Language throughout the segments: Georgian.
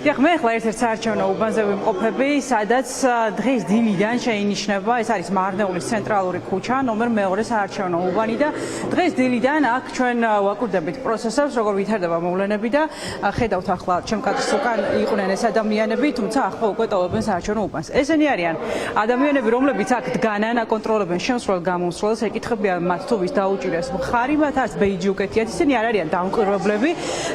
დიახ, მე ახლა ერთ-ერთ საარჩევნო უბანზე ვიმყოფები, სადაც დღეს დილიდან შეინიშნება, ეს არის მარნეულის ცენტრალური ქუჩა, ნომერ მეორე საარჩევნო უბანი და დღეს დილიდან აქ ჩვენ ვაკურდებით პროცესებს, როგორ ვითარდება მოვლენები და ხედავთ ახლა ჩემ კადრს უკან იყვნენ ეს ადამიანები, თუმცა ახლა უკვე ტოვებენ საარჩევნო უბანს. ესენი არიან ადამიანები, რომლებიც აქ დგანან, აკონტროლებენ შემსვლელ გამოსვლელს, ეკითხებიან მათ თუ ვის დაუჭირეს მხარი, მათ არც ბეიჯი უკეთიათ, ისინი არ არიან დამკვირვებლები.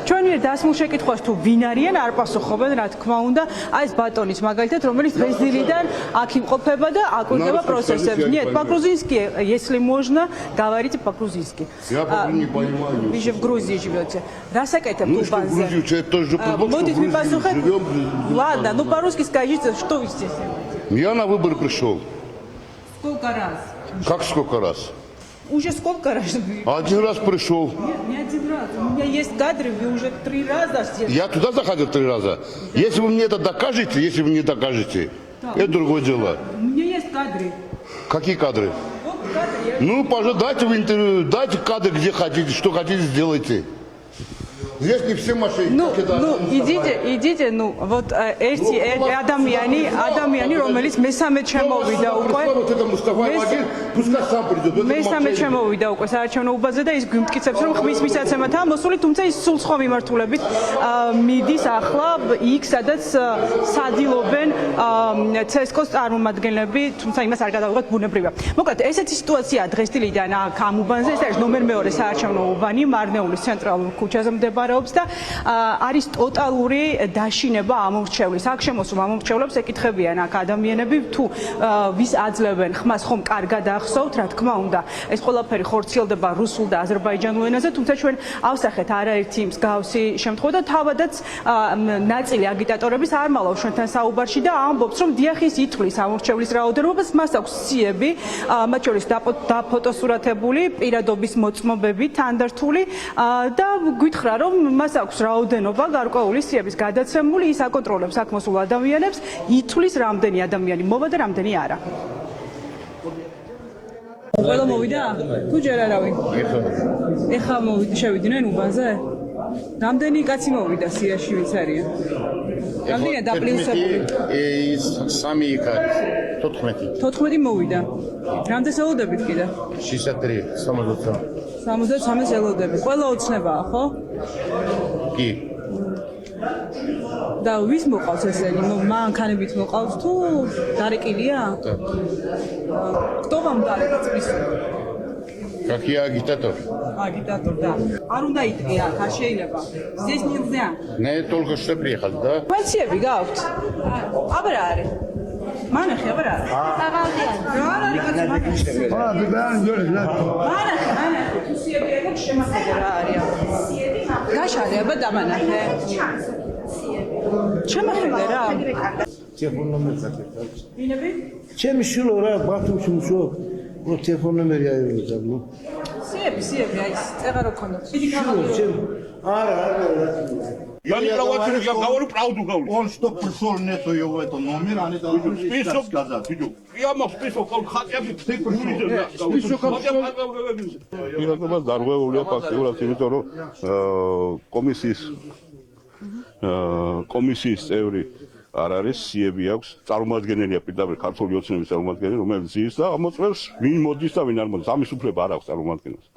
ჩვენ მიერ დასმულ შეკითხვას თუ ვინ არიან, არ პასუხობენ, რა თქმა უნდა, აი ეს ბატონის მაგალითად, რომელიც დღეს დილიდან აქ იმყოფება და აკურდება პროცესებს. Нет, по-грузински, если можно, говорите по-грузински. Я не понимаю. Вы же в Грузии живете. Расакетов Ну, что в Грузию, человек тоже же прибыл, что в Грузии живем. Ладно, ну по-русски скажите, что вы здесь делаете? Я на выборы пришел. Сколько раз? Как сколько раз? Уже сколько раз? Один раз пришел. Нет, не один раз. У меня есть кадры, вы уже 3 раза здесь. Я туда заходил 3 раза. Если вы мне это докажете, это другое дело. У меня есть кадры. Какие кадры? Вот кадры. Ну, пожалуйста, в интервью, дайте кадры, где хотите, что хотите, сделайте. Здесь не все мошенники. Ну, идите, ну, вот эти ადამიანი, რომელიც მესამე ჩამოვიდა უკვე. Вот это Мустафаев один, пускай сам придет. მესამე ჩამოვიდა უკვე საარჩევნო უბანზე და ის გვიმტკიცებს, რომ ხმის მისაცემათაა მოსული, თუმცა ის სულ სხვა მიმართულებით მიდის ახლა იქ, სადაც სადილობენ CSKO-ს წარმომადგენლები, თუმცა იმას არ გადავიღოთ ბუნებრივია. მოკლედ, ესეთი სიტუაციაა დღეს დილიდან აქ ამ უბანზე, ეს არის ნომერ მეორე საარჩევნო უბანი, მარნეულის ცენტრალურ ქუჩაზე მდებარეობს და არის ტოტალური დაშინება ამორჩევლის. აქ შემოსულ ამორჩევლებს ეკითხებიან აქ ადამიანები თუ ვის აძლევენ ხმას ხომ კარგად ახსოვთ, რა თქმა უნდა. ეს ყველაფერი ხორციელდება რუსულ და აზერბაიჯანულ ენაზე, თუმცა ჩვენ ავსახეთ არაერთი მსგავსი შემთხვევა და თავადაც ნაწილი აგიტატორების არ მალავს ჩვენთან საუბარში და ამბობს, რომ დიახ ის ითვლის ამორჩევლის რაოდენობას, მას აქვს სიები, მათ შორის დაფოტოსურათებული პირადობის მოწმობები თანდართული და გითხრა რომ მას აქვს რაოდენობა გარკვეული სიების გადაცემული, ის აკონტროლებს აქ მოსულ ადამიანებს, ითვლის რამდენი ადამიანი მოვა და რამდენი არა. ყველა მოვიდა? თუ ჯერ არავინ? ეხლა შევიდნენ უბანზე? რამდენი კაცი მოვიდა სიაში ვინც არიან? რამდენია დაპლიუსებული? სამი იქ არის. 14. 14 მოვიდა. რამდენს ელოდებით კიდე? 63, 63. 63-ს ელოდებით. ყველა ოცნებაა, ხო? კი. და ვის მოყავს ესენი? მანქანებით მოყავს თუ დარეკილია? Кто вам дали подписку? Какие агитаторы? Агитатор, да. არ უნდა იტყი აქ, არ შეიძლება. Здесь нельзя. Не, только что приехали, да? Пенсиები გაქვთ? აბა არის. მანახი აბა არის. რა არის კაცი? მანახი, თუ სიები აქვს შემახედა რა არის. გაშალე აბა დამანახე. შემახედა რა. Telefon numarası zaten. ვინები? Ჩემი შვილო რა ბათუმში მუშაობ. რო telefon ნომერი აიღო ნუ. სიები, აი წეღარო ქონდათ. დიდი ქაღალდი. არა. Я говорю правду, говорю. Он что пришел нету его это номер, они должны сейчас сказать. Я могу список, хотя бы ты пришел. პირადობას დარღვეულია ფაქტიურად, იმიტომ რომ კომისიის წევრი არ არის, სიები აქვს, წარმომადგენელია პირდაპირ ქართული ოცნების წარმომადგენელი, რომელიც ზის და ამოწმებს ვინ მოდის და ვინ არ მოდის. ამის უფლება არ აქვს წარმომადგენელს.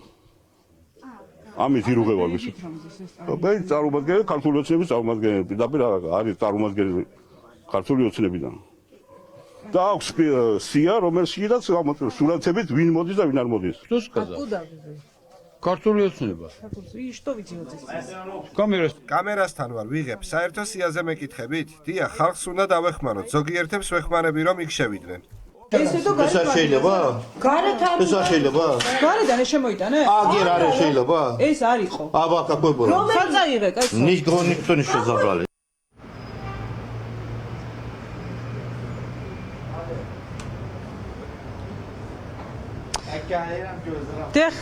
ამის ირუღება მის. მე წარმომადგენელი ქართული ოცნების წარმომადგენელი, პირდაპირ არის წარმომადგენელი ქართული ოცნებიდან. და აქვს სია, რომელშიც ამოწმებს სურათებით ვინ მოდის და ვინ არ მოდის. Кто сказал? ქართული ოცნება. И что вы делаете здесь? კამერასთან ვარ ვიღებ საერთო სიაზე მეკითხებით? დიახ, ხალხს უნდა დავეხმაროთ. ზოგიერთებს ვეხმარები რომ იქ შევიდნენ. ესე თუ შეიძლება? გარეთ არ ეს არ შეიძლება? გარედან შემოიტანე? აგერ არის შეიძლება? ეს არ იყო. აბა какой был? რომ წაიღე, კაცო? Никто не что забрали. დიახ.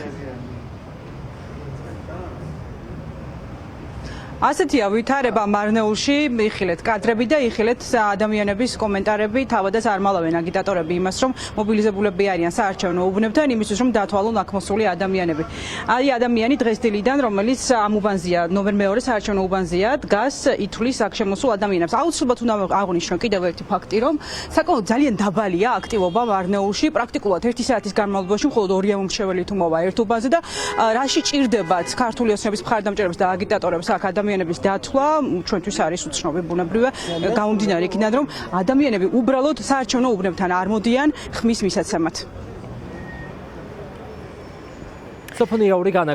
ასეთია ვითარება მარნეულში, იხილეთ კადრები და იხილეთ ადამიანების კომენტარები, თავადაც არ მალავენ აგიტატორები იმას, რომ მობილიზებულები არიან საარჩევნო უბნებთან, იმისთვის რომ დათვალონ აქ მოსული ადამიანები. აი ადამიანი დღეს დილიდან, რომელიც ამ უბანზეა, ნომერ მეორე საარჩევნო უბანზეა, დგას ითვლის აქ შემოსულ ადამიანებს. აუცილებლად უნდა აღვნიშნო კიდევ ერთი ფაქტი, რომ საკმაოდ ძალიან დაბალია აქტივობა მარნეულში, პრაქტიკულად 1 საათის განმავლობაში მხოლოდ 2 მომრჩეველი თუ მოვა ერთ უბანზე და რაში ჭირდებათ ქართული ოცნების მხარდამჭერებს და აგიტატორებს აქ ადამიანების დათვლა ჩვენთვის არის უცნობი ბუნებრივია გამომდინარე იქიდან რომ ადამიანები უბრალოდ საარჩევნო უბნებთან არ მოდიან ხმის მისაცემად. სოფონიაური განაკვეთი